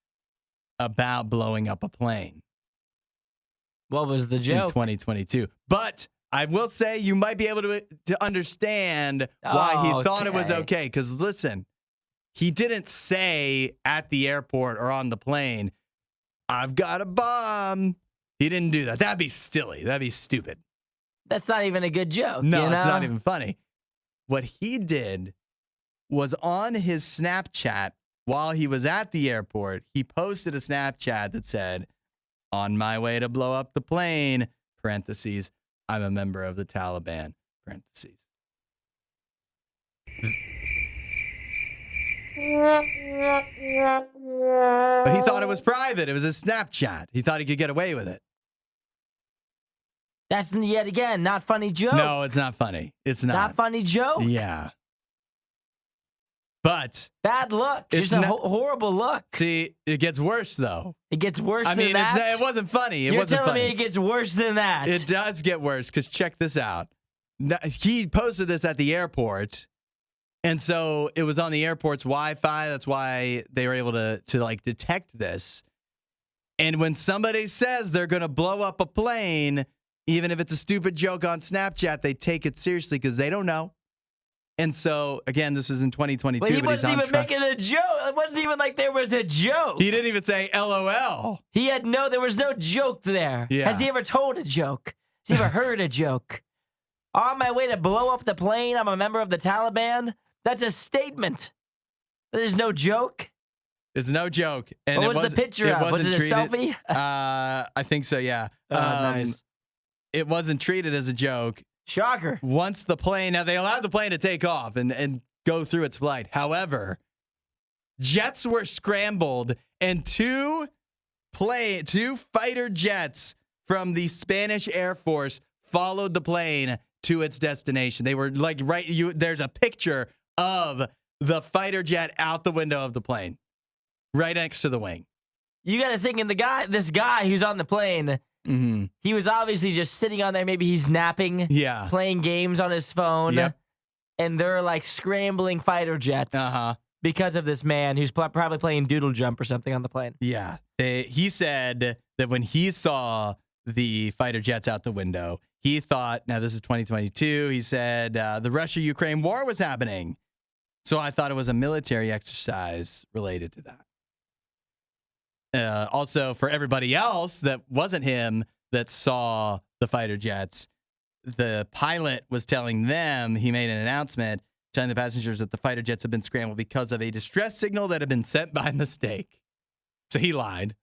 about blowing up a plane. What was the joke? In 2022. But I will say you might be able to understand why he thought it was okay. Because listen, he didn't say at the airport or on the plane, "I've got a bomb." He didn't do that. That'd be silly. That'd be stupid. That's not even a good joke. No, it's not even funny. What he did was on his Snapchat while he was at the airport, he posted a Snapchat that said, "On my way to blow up the plane, parentheses, I'm a member of the Taliban, parentheses." But he thought it was private. It was a Snapchat. He thought he could get away with it. That's yet again not funny joke. No, it's not funny. It's not. Not funny joke. Yeah. But bad look. It's just a horrible look. See, it gets worse though. It gets worse than that. that? It wasn't funny. You're telling me it gets worse than that. It does get worse because check this out. He posted this at the airport, and so it was on the airport's Wi-Fi. That's why they were able to like detect this. And when somebody says they're going to blow up a plane, even if it's a stupid joke on Snapchat, they take it seriously because they don't know. And so, again, this was in 2022. But he wasn't even making a joke. It wasn't even like there was a joke. He didn't even say LOL. There was no joke there. Yeah. Has he ever told a joke? Has he ever heard a joke? On my way to blow up the plane, I'm a member of the Taliban. That's a statement. There's no joke. It's no joke. And what was the picture of? Was it a selfie? I think so, yeah. Nice. It wasn't treated as a joke. Shocker. Once the plane, now they allowed the plane to take off and go through its flight. However, jets were scrambled and two fighter jets from the Spanish Air Force followed the plane to its destination. They were like there's a picture of the fighter jet out the window of the plane, right next to the wing. You got to think in this guy who's on the plane. Mm-hmm. He was obviously just sitting on there. Maybe he's napping, playing games on his phone, and they're like scrambling fighter jets because of this man who's probably playing Doodle Jump or something on the plane. Yeah. He said that when he saw the fighter jets out the window, he thought, now this is 2022, he said the Russia-Ukraine war was happening. So I thought it was a military exercise related to that. Also, for everybody else that wasn't him that saw the fighter jets, the pilot was telling them, he made an announcement telling the passengers that the fighter jets had been scrambled because of a distress signal that had been sent by mistake. So he lied.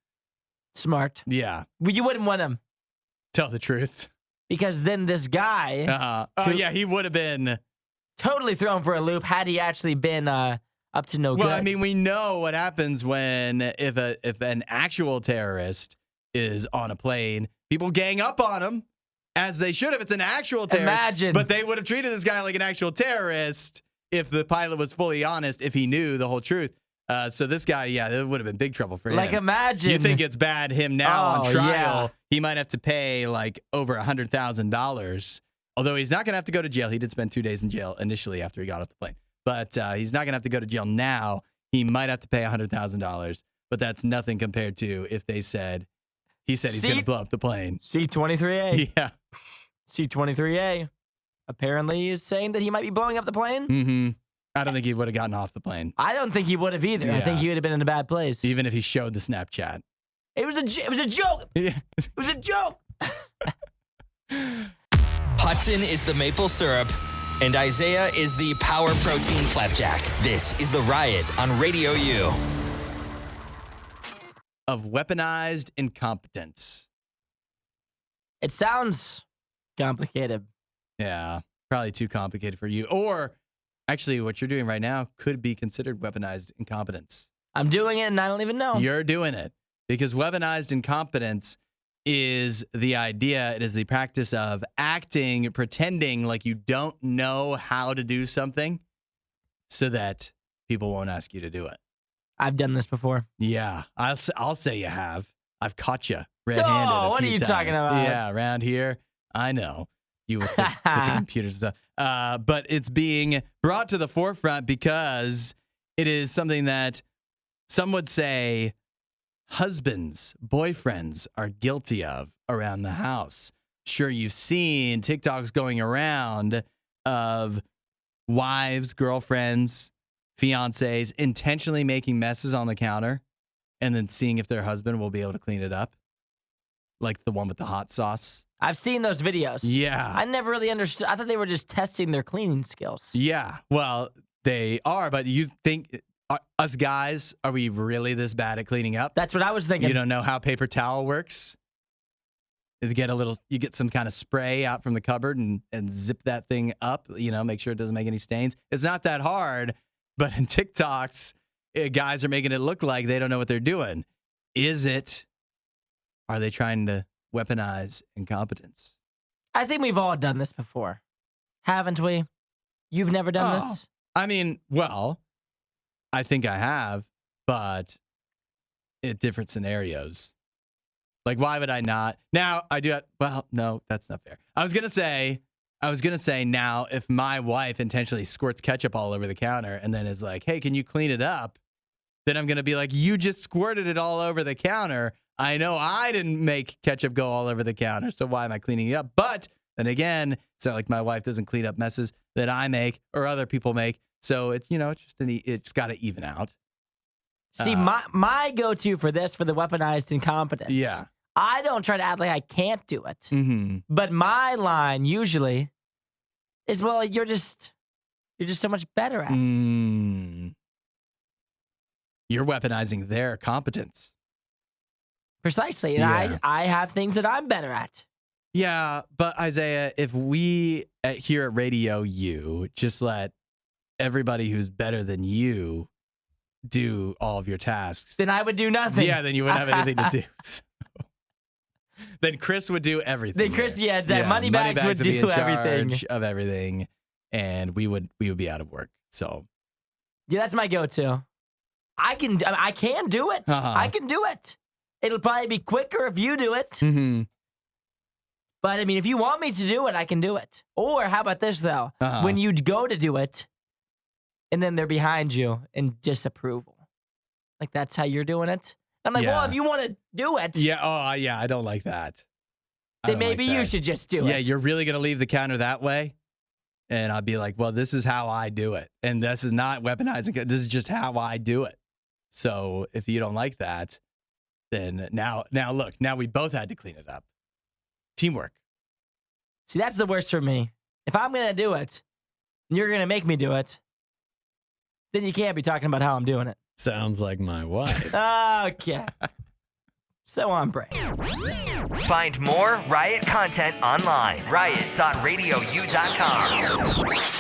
Smart. Yeah. Well, you wouldn't want him. Tell the truth. Because then this guy he would have been totally thrown for a loop had he actually been up to no good. Well, I mean, we know what happens when if an actual terrorist is on a plane, people gang up on him, as they should have. It's an actual terrorist. Imagine. But they would have treated this guy like an actual terrorist if the pilot was fully honest, if he knew the whole truth. So this guy, it would have been big trouble for him. Like, imagine. You think it's bad him now on trial. Yeah. He might have to pay like over $100,000. Although he's not going to have to go to jail. He did spend 2 days in jail initially after he got off the plane. But he's not going to have to go to jail now. He might have to pay $100,000. But that's nothing compared to if he said he's going to blow up the plane. C-23A. Yeah. C-23A. Apparently is saying that he might be blowing up the plane. Mm-hmm. I don't think he would have gotten off the plane. I don't think he would have either. I think he would have been in a bad place. Even if he showed the Snapchat. It was a joke. Yeah. It was a joke. Hudson is the maple syrup, and Isaiah is the power protein flapjack. This is The Riot on RadioU. Of weaponized incompetence. It sounds complicated. Yeah, probably too complicated for you. Or, actually, what you're doing right now could be considered weaponized incompetence. I'm doing it, and I don't even know. You're doing it. Because weaponized incompetence is the idea, it is the practice of acting, pretending like you don't know how to do something so that people won't ask you to do it. I've done this before. Yeah, I'll say you have. I've caught you red-handed No, a what few are you times. talking about? Yeah, around here, I know. You with the computers and stuff. But it's being brought to the forefront because it is something that some would say husbands, boyfriends are guilty of around the house. Sure, you've seen TikToks going around of wives, girlfriends, fiancés intentionally making messes on the counter and then seeing if their husband will be able to clean it up. Like the one with the hot sauce. I've seen those videos. Yeah. I never really understood. I thought they were just testing their cleaning skills. Yeah. Well, they are, but you think us guys, are we really this bad at cleaning up? That's what I was thinking. You don't know how paper towel works? You get some kind of spray out from the cupboard and zip that thing up, make sure it doesn't make any stains. It's not that hard, but in TikToks, guys are making it look like they don't know what they're doing. Are they trying to weaponize incompetence? I think we've all done this before. Haven't we? You've never done this? I mean, well, I think I have, but in different scenarios. Like, why would I not? Now, I do have, well, no, that's not fair. I was going to say now, if my wife intentionally squirts ketchup all over the counter and then is like, hey, can you clean it up? Then I'm going to be like, you just squirted it all over the counter. I know I didn't make ketchup go all over the counter, so why am I cleaning it up? But then again, it's not like my wife doesn't clean up messes that I make or other people make. So it's it's got to even out. See, my go-to for this, for the weaponized incompetence. Yeah. I don't try to act like I can't do it. Mm-hmm. But my line usually is, well, you're just so much better at it. You're weaponizing their competence. Precisely. And I have things that I'm better at. Yeah, but Isaiah, if we here at RadioU just let everybody who's better than you do all of your tasks, then I would do nothing. Yeah, then you wouldn't have anything to do. So. Then Chris would do everything. Then Chris, Moneybags would do everything of everything, and we would be out of work. So, yeah, that's my go-to. I can do it. I can do it. It'll probably be quicker if you do it. Mm-hmm. But I mean, if you want me to do it, I can do it. Or how about this though? When you go to do it, and then they're behind you in disapproval, like that's how you're doing it. I'm like, well, if you want to do it, I don't like that. Then maybe you should just do it. Yeah, you're really gonna leave the counter that way, and I'll be like, well, this is how I do it, and this is not weaponizing. This is just how I do it. So if you don't like that, then now look, now we both had to clean it up. Teamwork. See, that's the worst for me. If I'm going to do it, and you're going to make me do it, then you can't be talking about how I'm doing it. Sounds like my wife. Okay. So on break. Find more Riot content online. Riot.radiou.com.